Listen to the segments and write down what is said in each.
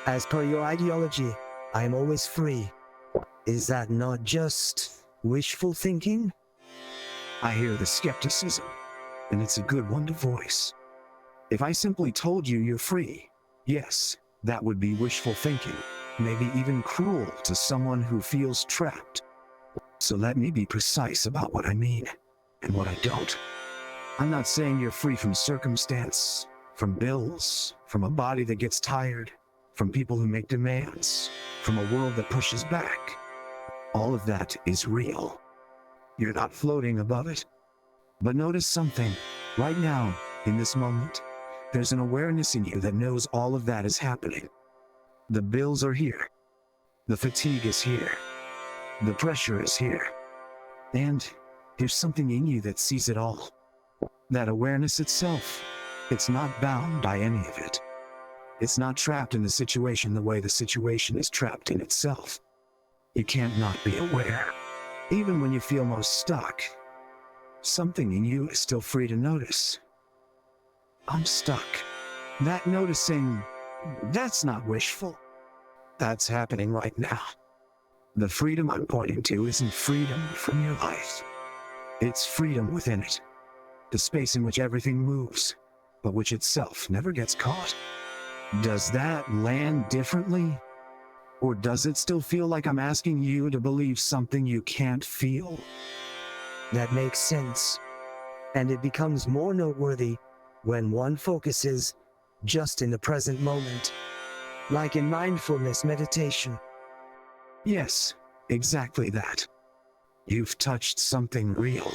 As per your ideology, I am always free. Is that not just wishful thinking? I hear the skepticism, and it's a good one to voice. If I simply told you you're free, yes, that would be wishful thinking, maybe even cruel to someone who feels trapped. So let me be precise about what I mean and what I don't. I'm not saying you're free from circumstance, from bills, from a body that gets tired, from people who make demands, from a world that pushes back. All of that is real. You're not floating above it. But notice something. Right now, in this moment, there's an awareness in you that knows all of that is happening. The bills are here. The fatigue is here. The pressure is here. And there's something in you that sees it all. That awareness itself, it's not bound by any of it. It's not trapped in the situation the way the situation is trapped in itself. You can't not be aware. Even when you feel most stuck, something in you is still free to notice. I'm stuck. That noticing, that's not wishful. That's happening right now. The freedom I'm pointing to isn't freedom from your life. It's freedom within it. The space in which everything moves, but which itself never gets caught. Does that land differently? Or does it still feel like I'm asking you to believe something you can't feel? That makes sense. And it becomes more noteworthy when one focuses just in the present moment, like in mindfulness meditation. Yes, exactly that. You've touched something real.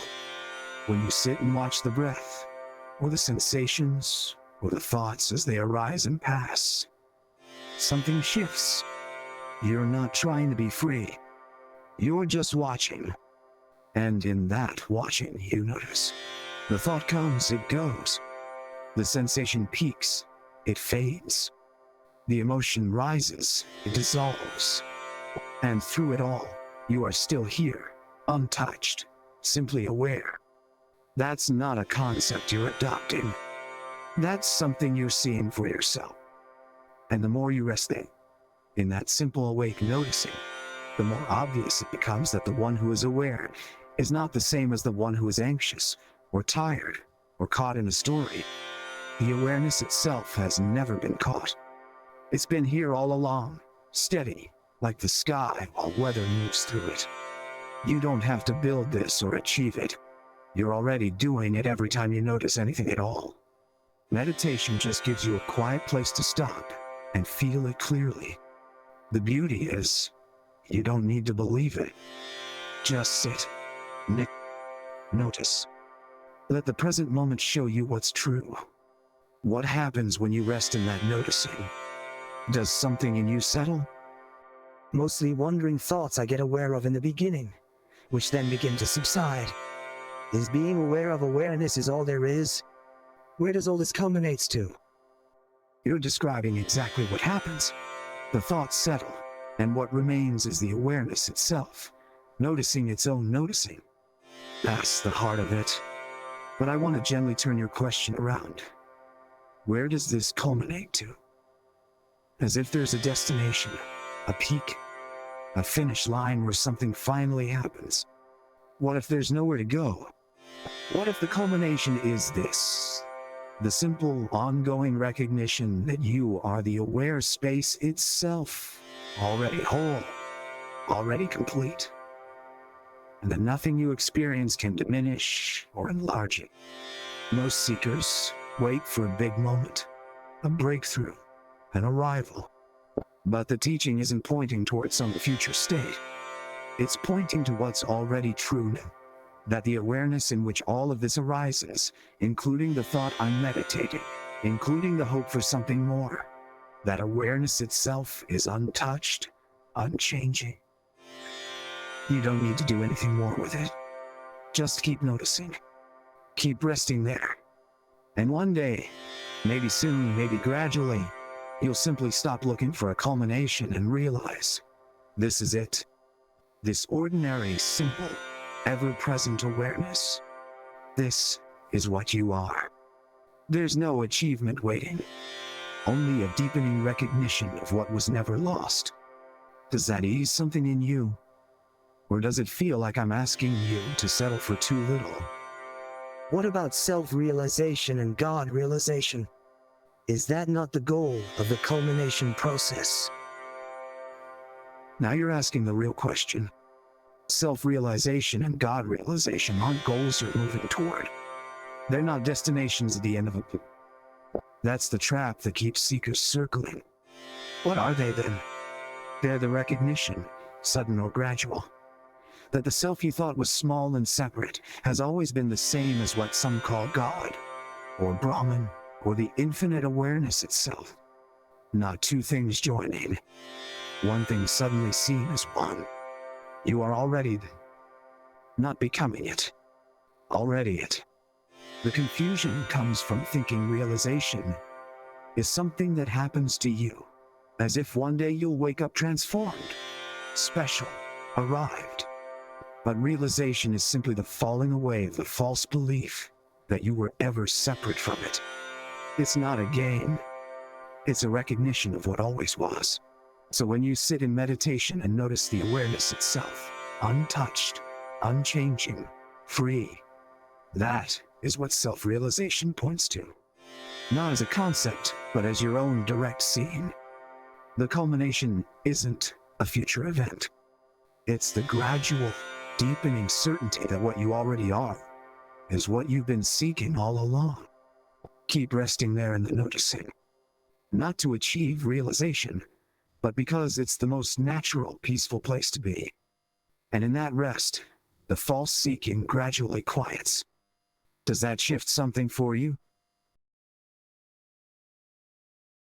When you sit and watch the breath, or the sensations, or the thoughts as they arise and pass, something shifts. You're not trying to be free. You're just watching. And in that watching, you notice. The thought comes, it goes. The sensation peaks, it fades. The emotion rises, it dissolves. And through it all, you are still here, untouched, simply aware. That's not a concept you're adopting. That's something you're seeing for yourself. And the more you rest there, in that simple awake noticing, the more obvious it becomes that the one who is aware is not the same as the one who is anxious, or tired, or caught in a story. The awareness itself has never been caught. It's been here all along, steady, like the sky while weather moves through it. You don't have to build this or achieve it. You're already doing it every time you notice anything at all. Meditation just gives you a quiet place to stop and feel it clearly. The beauty is, you don't need to believe it. Just sit, notice. Let the present moment show you what's true. What happens when you rest in that noticing? Does something in you settle? Mostly wandering thoughts I get aware of in the beginning, which then begin to subside. Is being aware of awareness is all there is? Where does all this culminates to? You're describing exactly what happens. The thoughts settle, and what remains is the awareness itself, noticing its own noticing. That's the heart of it. But I want to gently turn your question around. Where does this culminate to? As if there's a destination, a peak, a finish line where something finally happens. What if there's nowhere to go? What if the culmination is this? The simple, ongoing recognition that you are the aware space itself, already whole, already complete, and that nothing you experience can diminish or enlarge it. Most seekers wait for a big moment, a breakthrough, an arrival. But the teaching isn't pointing towards some future state. It's pointing to what's already true now. That the awareness in which all of this arises, including the thought I'm meditating, including the hope for something more, that awareness itself is untouched, unchanging. You don't need to do anything more with it. Just keep noticing. Keep resting there. And one day, maybe soon, maybe gradually, you'll simply stop looking for a culmination and realize, this is it. This ordinary, simple, ever-present awareness. This is what you are. There's no achievement waiting. only a deepening recognition of what was never lost. Does that ease something in you? Or does it feel like I'm asking you to settle for too little? What about self-realization and God-realization? Is that not the goal of the culmination process? Now you're asking the real question. Self-realization and God-realization aren't goals you're moving toward. They're not destinations at the end of a... That's the trap that keeps seekers circling. What are they then? They're the recognition, sudden or gradual, that the self you thought was small and separate has always been the same as what some call God, or Brahman, or the infinite awareness itself. Not two things joining, one thing suddenly seen as one. You are already not becoming it, already it. The confusion comes from thinking realization is something that happens to you, as if one day you'll wake up transformed, special, arrived. But realization is simply the falling away of the false belief that you were ever separate from it. It's not a game. It's a recognition of what always was. So when you sit in meditation and notice the awareness itself, untouched, unchanging, free, that is what self-realization points to. Not as a concept, but as your own direct seeing. The culmination isn't a future event. It's the gradual, deepening certainty that what you already are is what you've been seeking all along. Keep resting there in the noticing. Not to achieve realization, but because it's the most natural, peaceful place to be. And in that rest, the false seeking gradually quiets. Does that shift something for you?